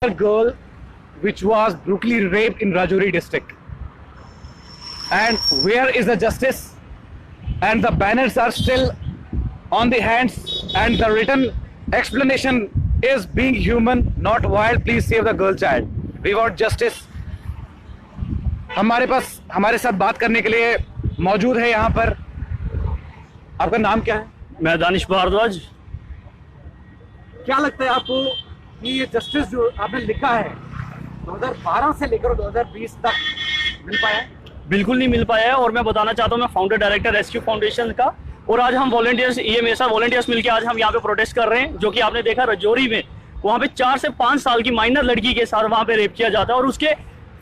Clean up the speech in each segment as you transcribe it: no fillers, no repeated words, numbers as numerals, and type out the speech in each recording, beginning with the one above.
A girl which was brutally raped in Rajouri district. And where is the justice? And the banners are still on the hands, and the written explanation is being human, not wild. Please save the girl child. We want justice. हमारे साथ बात करने के लिए मौजूद है यहाँ पर। आपका नाम क्या है? मैं दानिश भारद्वाज। क्या लगता है आपको कि ये जस्टिस जो आपने लिखा है 2012 से लेकर 2020 तक मिल पाया है? बिल्कुल नहीं मिल पाया है। और मैं बताना चाहता हूँ, मैं फाउंडर डायरेक्टर रेस्क्यू फाउंडेशन का, और आज हम वॉलंटियर्स, ये मेरे साथ वॉलंटियर्स मिलकर आज हम यहाँ पे प्रोटेस्ट कर रहे हैं। जो कि आपने देखा रजौरी में, वहाँ पे 4 से 5 साल की माइनर लड़की के साथ वहाँ पे रेप किया जाता है, और उसके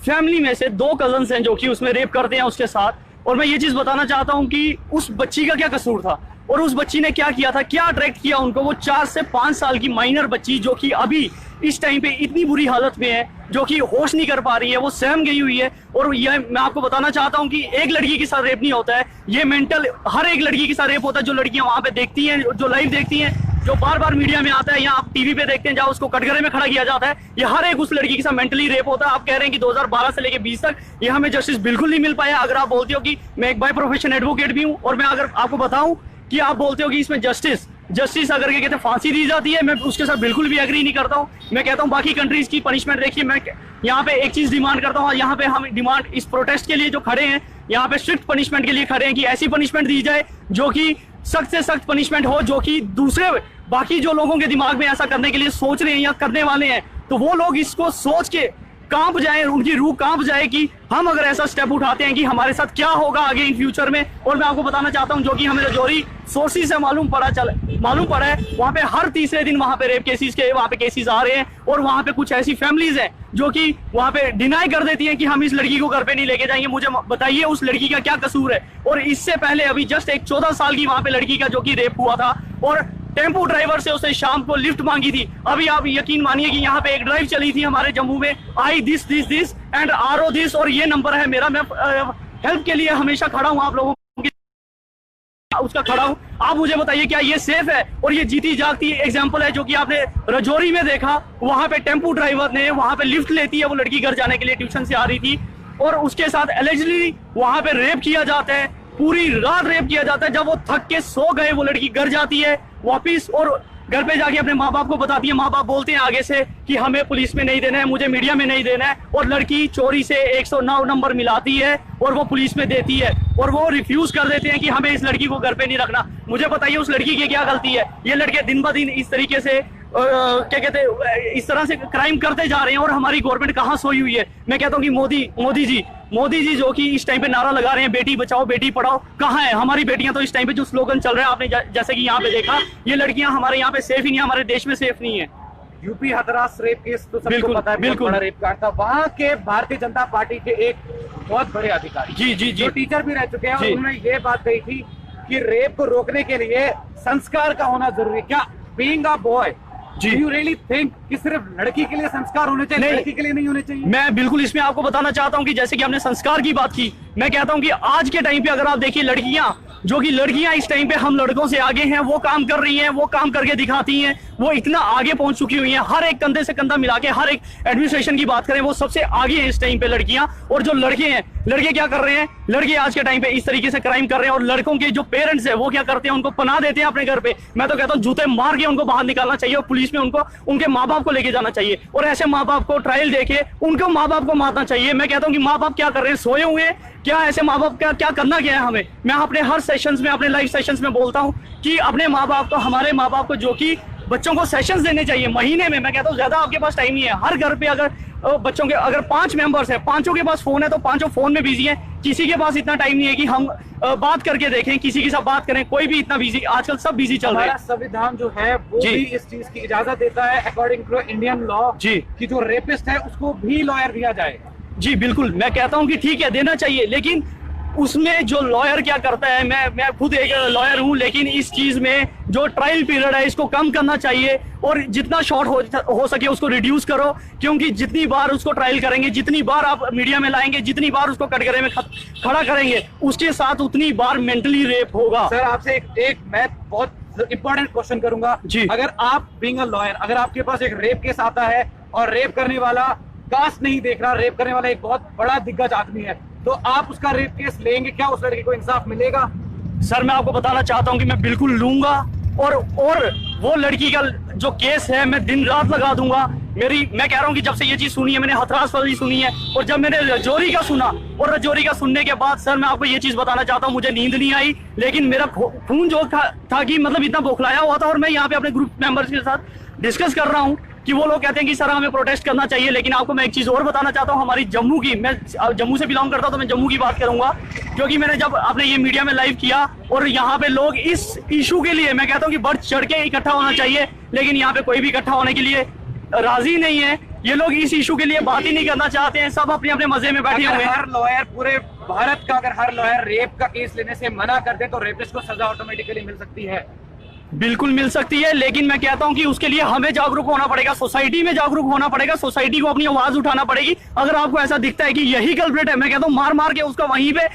फैमिली में से 2 कजन्स हैं जो कि उसमें रेप करते हैं उसके साथ। और मैं ये चीज बताना चाहता हूँ कि उस बच्ची का क्या कसूर था और उस बच्ची ने क्या किया था, क्या अट्रैक्ट किया उनको। वो 4 से 5 साल की माइनर बच्ची जो कि अभी इस टाइम पे इतनी बुरी हालत में है, जो कि होश नहीं कर पा रही है, वो सहम गई हुई है। और ये मैं आपको बताना चाहता हूँ कि एक लड़की के साथ रेप नहीं होता है, ये मेंटल हर एक लड़की के साथ रेप होता है। जो लड़कियां वहां पे देखती हैं, जो लाइव देखती हैं, जो बार बार मीडिया में आता है या आप टीवी पे देखते हैं जहाँ उसको कटघरे में खड़ा किया जाता है, ये हर एक उस लड़की के साथ मेंटली रेप होता है। आप कह रहे हैं कि 2012 से लेकर 20 तक ये हमें जस्टिस बिल्कुल नहीं मिल पाया। अगर आप बोलते हो कि मैं एक बाय प्रोफेशन एडवोकेट भी हूँ, और मैं अगर आपको बताऊं कि आप बोलते हो कि इसमें जस्टिस अगर क्या कहते हैं फांसी दी जाती है, मैं उसके साथ बिल्कुल भी एग्री नहीं करता हूँ। मैं कहता हूँ बाकी कंट्रीज की पनिशमेंट देखिए। मैं यहाँ पे एक चीज डिमांड करता हूँ, यहाँ पे हम डिमांड इस प्रोटेस्ट के लिए जो खड़े हैं, यहाँ पे स्ट्रिक्ट पनिशमेंट के लिए खड़े हैं कि ऐसी पनिशमेंट दी जाए जो कि सख्त से सख्त पनिशमेंट हो, जो कि दूसरे बाकी जो लोगों के दिमाग में ऐसा करने के लिए सोच रहे हैं या करने वाले हैं, तो वो लोग इसको सोच के कांप जाए, उनकी रूह कांप जाए कि हम अगर ऐसा स्टेप उठाते हैं कि हमारे साथ क्या होगा आगे इन फ्यूचर में। और मैं आपको बताना चाहता हूं, जो कि हमें रजौरी सोर्सेज से मालूम पड़ा है, वहां पे हर तीसरे दिन वहां पे रेप केसेस के वहां पे केसेस आ रहे हैं, और वहां पे कुछ ऐसी फैमिलीज हैं जो कि वहां पे डिनाई कर देती हैं कि हम इस लड़की को घर पे नहीं लेके जाएंगे। मुझे बताइए उस लड़की का क्या कसूर है। और इससे पहले अभी जस्ट एक 14 साल की वहां पे लड़की का जो कि रेप हुआ था, और टेम्पो ड्राइवर से उसने शाम को लिफ्ट मांगी थी। अभी आप यकीन मानिए कि यहाँ पे एक ड्राइव चली थी हमारे जम्मू में, आई दिस एंड आरओ दिस, और ये नंबर है मेरा, मैं हेल्प के लिए हमेशा खड़ा हूँ, आप लोगों की उसका खड़ा हूँ। आप मुझे बताइए क्या ये सेफ है? और ये जीती जागती एग्जांपल है जो कि आपने रजौरी में देखा। वहां पे टेम्पो ड्राइवर ने वहां पे लिफ्ट लेती है, वो लड़की घर जाने के लिए ट्यूशन से आ रही थी, और उसके साथ एलिजिडली वहां पे रेप किया जाता है, पूरी रात रेप किया जाता है। जब वो थक के सो गए, वो लड़की घर जाती है वापिस, और घर पे जाके अपने माँ बाप को बताती है। माँ बाप बोलते हैं आगे से कि हमें पुलिस में नहीं देना है, मुझे मीडिया में नहीं देना है, और लड़की चोरी से 109 नंबर मिलाती है और वो पुलिस में देती है, और वो रिफ्यूज कर देते हैं कि हमें इस लड़की को घर पे नहीं रखना। मुझे बताइए उस लड़की की क्या गलती है? ये लड़के दिन ब दिन इस तरीके से क्या कहते हैं, इस तरह से क्राइम करते जा रहे हैं, और हमारी गवर्नमेंट कहाँ सोई हुई है? मैं कहता हूँ कि मोदी जी जो कि इस टाइम पे नारा लगा रहे हैं बेटी बचाओ बेटी पढ़ाओ, कहाँ है हमारी बेटियां? तो इस टाइम पे जो स्लोगन चल रहा है, आपने जैसे कि यहाँ पे देखा, ये लड़कियां हमारे यहाँ पे सेफ ही नहीं, हमारे देश में सेफ नहीं है। यूपी हाथरस रेप केस तो सबको पता है, बिल्कुल बड़ा रेप कांड था। वहाँ के भारतीय जनता पार्टी के एक बहुत बड़े अधिकारी जी जो टीचर भी रह चुके हैं, और उन्होंने ये बात कही थी कि रेप को रोकने के लिए संस्कार का होना जरूरी है। क्या being a boy Do you really think कि सिर्फ लड़की के लिए संस्कार होने चाहिए, लड़की के लिए नहीं होने चाहिए? मैं बिल्कुल इसमें आपको बताना चाहता हूं कि जैसे कि हमने संस्कार की बात की, मैं कहता हूं कि आज के टाइम पे अगर आप देखिए लड़कियां, जो कि लड़कियां इस टाइम पे हम लड़कों से आगे हैं, वो काम कर रही हैं, वो काम करके दिखाती हैं, वो इतना आगे पहुंच चुकी हुई हैं। हर एक कंधे से कंधा मिला के, हर एक एडमिनिस्ट्रेशन की बात करें, वो सबसे आगे है इस टाइम पे लड़कियां। और जो लड़के हैं, लड़के क्या कर रहे हैं? लड़के आज के टाइम पे इस तरीके से क्राइम कर रहे हैं, और लड़कों के जो पेरेंट्स है वो क्या करते हैं? उनको पनाह देते हैं अपने घर पे। मैं तो कहता हूँ जूते मार के उनको बाहर निकालना चाहिए, और पुलिस में उनको उनके माँ बाप को लेके जाना चाहिए, और ऐसे माँ बाप को ट्रायल देके उनको माँ बाप को मारना चाहिए। मैं कहता हूँ कि माँ बाप क्या कर रहे हैं? सोए हुए हैं क्या? ऐसे माँ बाप का क्या करना क्या है हमें? मैं अपने हर सेशंस में, अपने लाइव सेशंस में बोलता हूँ कि अपने माँ बाप को, हमारे माँ बाप को जो कि बच्चों को सेशंस देने चाहिए महीने में। मैं कहता हूँ ज्यादा आपके पास टाइम नहीं है। हर घर पे अगर बच्चों के अगर 5 मेंबर्स हैं, 5 के पास फोन है, तो 5 फोन में बिजी हैं। किसी के पास इतना टाइम नहीं है कि हम बात करके देखें, किसी के साथ बात करें। कोई भी इतना बिजी, आजकल सब बिजी चल रहे हैं। संविधान जो है वो भी इस चीज की इजाजत देता है, अकॉर्डिंग टू इंडियन लॉ, कि जो रेपिस्ट है उसको भी लॉयर दिया जाए। जी बिल्कुल, मैं कहता हूं कि ठीक है देना चाहिए, लेकिन उसमें जो लॉयर क्या करता है, मैं खुद एक लॉयर हूं, लेकिन इस चीज में जो ट्रायल पीरियड है इसको कम करना चाहिए, और जितना शॉर्ट हो सके उसको रिड्यूस करो। क्योंकि जितनी बार उसको ट्रायल करेंगे, जितनी बार आप मीडिया में लाएंगे, जितनी बार उसको कटघरे में खड़ा करेंगे, उसके साथ उतनी बार मेंटली रेप होगा। सर आपसे एक मैं बहुत इंपॉर्टेंट क्वेश्चन करूंगा जी। अगर आप बीइंग अ लॉयर, अगर आपके पास एक रेप केस आता है और रेप करने वाला कास्ट नहीं देख रहा, रेप करने वाला एक बहुत बड़ा दिग्गज आदमी है, तो आप उसका रेप केस लेंगे क्या? उस लड़के को इंसाफ मिलेगा? सर मैं आपको बताना चाहता हूं कि मैं बिल्कुल लूंगा, और वो लड़की का जो केस है मैं दिन रात लगा दूंगा। मैं कह रहा हूं कि जब से ये चीज सुनी है, मैंने हथरास वाली सुनी है, और जब मैंने रजौरी का सुना, और रजौरी का सुनने के बाद सर मैं आपको ये चीज बताना चाहता हूं, मुझे नींद नहीं आई, लेकिन मेरा खून जो था कि मतलब इतना बौखलाया हुआ था। और मैं यहाँ पे अपने ग्रुप मेंबर्स के साथ डिस्कस कर रहा हूँ कि वो लोग कहते हैं कि सर हमें प्रोटेस्ट करना चाहिए, लेकिन आपको मैं एक चीज और बताना चाहता हूँ, हमारी जम्मू की, मैं जम्मू से बिलोंग करता हूँ तो मैं जम्मू की बात करूंगा, क्योंकि मैंने जब अपने ये मीडिया में लाइव किया, और यहाँ पे लोग इस इशू के लिए, मैं कहता हूँ कि बढ़ चढ़ के इकट्ठा होना चाहिए, लेकिन यहाँ पे कोई भी इकट्ठा होने के लिए राजी नहीं है। ये लोग इस इशू के लिए बात ही नहीं करना चाहते हैं, सब अपने अपने मजे में बैठे हुए हैं। हर लॉयर, पूरे भारत का अगर हर लॉयर रेप का केस लेने से मना कर दे तो रेपिस्ट को सजा ऑटोमेटिकली मिल सकती है? बिल्कुल मिल सकती है, लेकिन मैं कहता हूं कि उसके लिए हमें जागरूक होना पड़ेगा, सोसाइटी में जागरूक होना पड़ेगा, सोसाइटी को अपनी आवाज उठाना पड़ेगी। अगर आपको ऐसा दिखता है कि यही कल्प्रिट है, मैं कहता हूं मार के उसका वहीं पे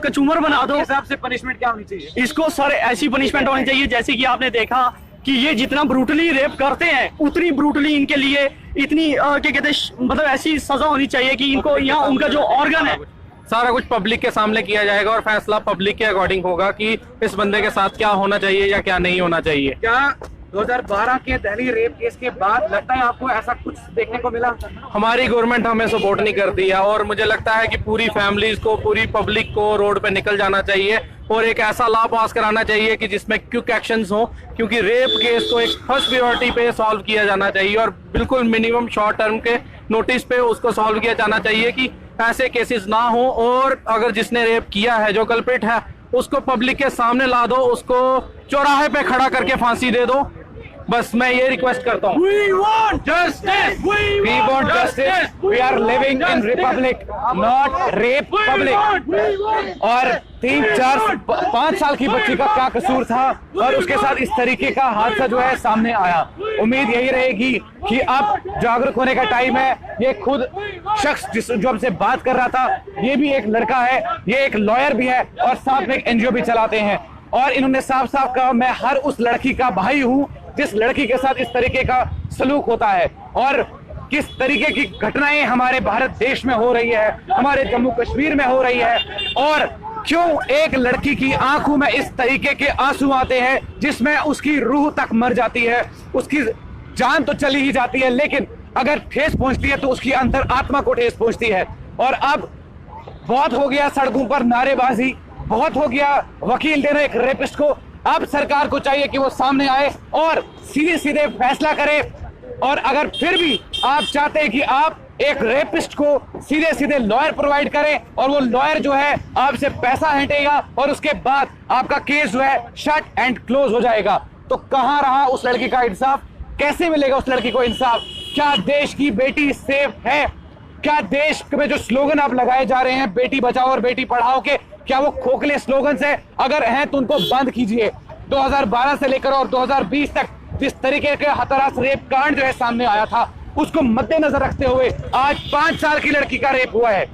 कचूमर बना दो। हिसाब से पनिशमेंट क्या होनी चाहिए इसको? सर ऐसी पनिशमेंट होनी चाहिए जैसे कि आपने देखा कि ये जितना ब्रूटली रेप करते हैं, उतनी ब्रूटली इनके लिए इतनी क्या कहते हैं, मतलब ऐसी सजा होनी चाहिए कि इनको यहाँ उनका जो ऑर्गन है सारा कुछ पब्लिक के सामने किया जाएगा, और फैसला पब्लिक के अकॉर्डिंग होगा कि इस बंदे के साथ क्या होना चाहिए या क्या नहीं होना चाहिए। क्या 2012 के दिल्ली रेप केस के बाद लगता है आपको ऐसा कुछ देखने को मिला? हमारी गवर्नमेंट हमें सपोर्ट नहीं करती है, और मुझे लगता है कि पूरी फैमिलीज को, पूरी पब्लिक को रोड पे निकल जाना चाहिए और एक ऐसा लॉ पास कराना चाहिए कि जिसमें क्विक एक्शंस हो, क्योंकि रेप केस को एक फर्स्ट प्रायोरिटी पे सॉल्व किया जाना चाहिए, और बिल्कुल मिनिमम शॉर्ट टर्म के नोटिस पे उसको सॉल्व किया जाना चाहिए कि ऐसे केसेस ना हो। और अगर जिसने रेप किया है, जो कल्प्रिट है, उसको पब्लिक के सामने ला दो, उसको चौराहे पे खड़ा करके फांसी दे दो। बस मैं ये रिक्वेस्ट करता हूँ। We want justice. We want justice. We are living in republic, not rape public. और 3-4-5 साल की बच्ची का क्या कसूर था, और उसके साथ इस तरीके का हादसा जो है सामने आया। उम्मीद यही रहेगी कि अब जागरूक होने का टाइम है। ये खुद शख्स जो हमसे बात कर रहा था, ये भी एक लड़का है, ये एक लॉयर भी है, और साथ में एक एनजीओ भी चलाते हैं, और इन्होंने साफ साफ कहा मैं हर उस लड़की का भाई हूँ जिस लड़की के साथ इस तरीके का सलूक होता है। और किस तरीके की घटनाएं हमारे भारत देश में हो रही है, हमारे जम्मू कश्मीर में हो रही है, और क्यों एक लड़की की आंखों में इस तरीके के आंसू आते हैं जिसमें उसकी रूह तक मर जाती है, उसकी जान तो चली ही जाती है, लेकिन अगर ठेस पहुंचती है तो उसकी अंतर आत्मा को ठेस पहुंचती है। और अब बहुत हो गया सड़कों पर नारेबाजी, बहुत हो गया वकील देना एक रेपिस्ट को। अब सरकार को चाहिए कि वो सामने आए और सीधे सीधे फैसला करे। और अगर फिर भी आप चाहते हैं कि आप एक रेपिस्ट को सीधे सीधे लॉयर प्रोवाइड करें, और वो लॉयर जो है आपसे पैसा हटेगा, और उसके बाद आपका केस जो है शट एंड क्लोज हो जाएगा, तो कहां रहा उस लड़की का इंसाफ? कैसे मिलेगा उस लड़की को इंसाफ? क्या देश की बेटी सेफ है? क्या देश में जो स्लोगन आप लगाए जा रहे हैं बेटी बचाओ और बेटी पढ़ाओ के, क्या वो खोखले स्लोगन्स हैं? अगर हैं तो उनको बंद कीजिए। 2012 से लेकर और 2020 तक जिस तरीके के हथरास रेप कांड जो है सामने आया था, उसको मद्देनजर रखते हुए आज 5 साल की लड़की का रेप हुआ है।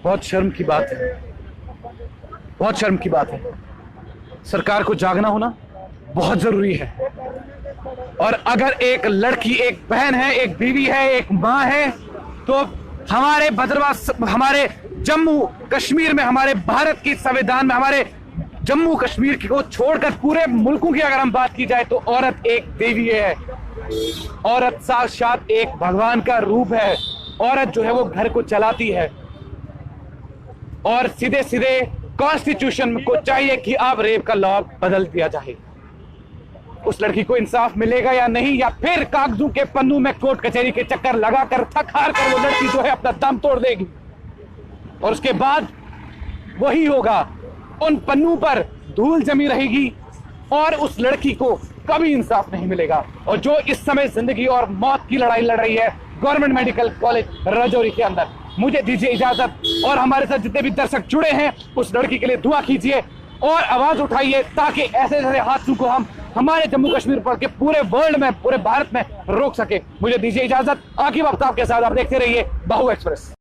बहुत शर्म की बात है, बहुत शर्म की बात है। सरकार को जागना होना बहुत जरूरी है। और अगर एक लड़की, एक बहन है, एक बीवी है, एक मां है, तो हमारे भद्रवा, हमारे जम्मू कश्मीर में, हमारे भारत की संविधान में, हमारे जम्मू कश्मीर को छोड़कर पूरे मुल्कों की अगर हम बात की जाए तो औरत एक देवी है, औरत साक्षात एक भगवान का रूप है। औरत जो है वो घर को चलाती है, और सीधे सीधे कॉन्स्टिट्यूशन को चाहिए कि आप रेप का लॉ बदल दिया जाए। उस लड़की को इंसाफ मिलेगा या नहीं, या फिर कागजों के पन्नों में कोर्ट कचहरी के चक्कर लगाकर थक हार कर वो लड़की जो है अपना दम तोड़ देगी, और उसके बाद वही होगा, उन पन्नों पर धूल जमी रहेगी, और उस लड़की को कभी इंसाफ नहीं मिलेगा। और जो इस समय जिंदगी और मौत की लड़ाई लड़ रही है गवर्नमेंट मेडिकल कॉलेज रजौरी के अंदर, मुझे दीजिए इजाजत, और हमारे साथ जितने भी दर्शक जुड़े हैं उस लड़की के लिए दुआ कीजिए और आवाज उठाइए, ताकि ऐसे ऐसे हादसों को हम हमारे जम्मू कश्मीर पर के पूरे वर्ल्ड में, पूरे भारत में रोक सके। मुझे दीजिए इजाजत, आकिब आफ्ताब के साथ आप देखते रहिए बाहु एक्सप्रेस।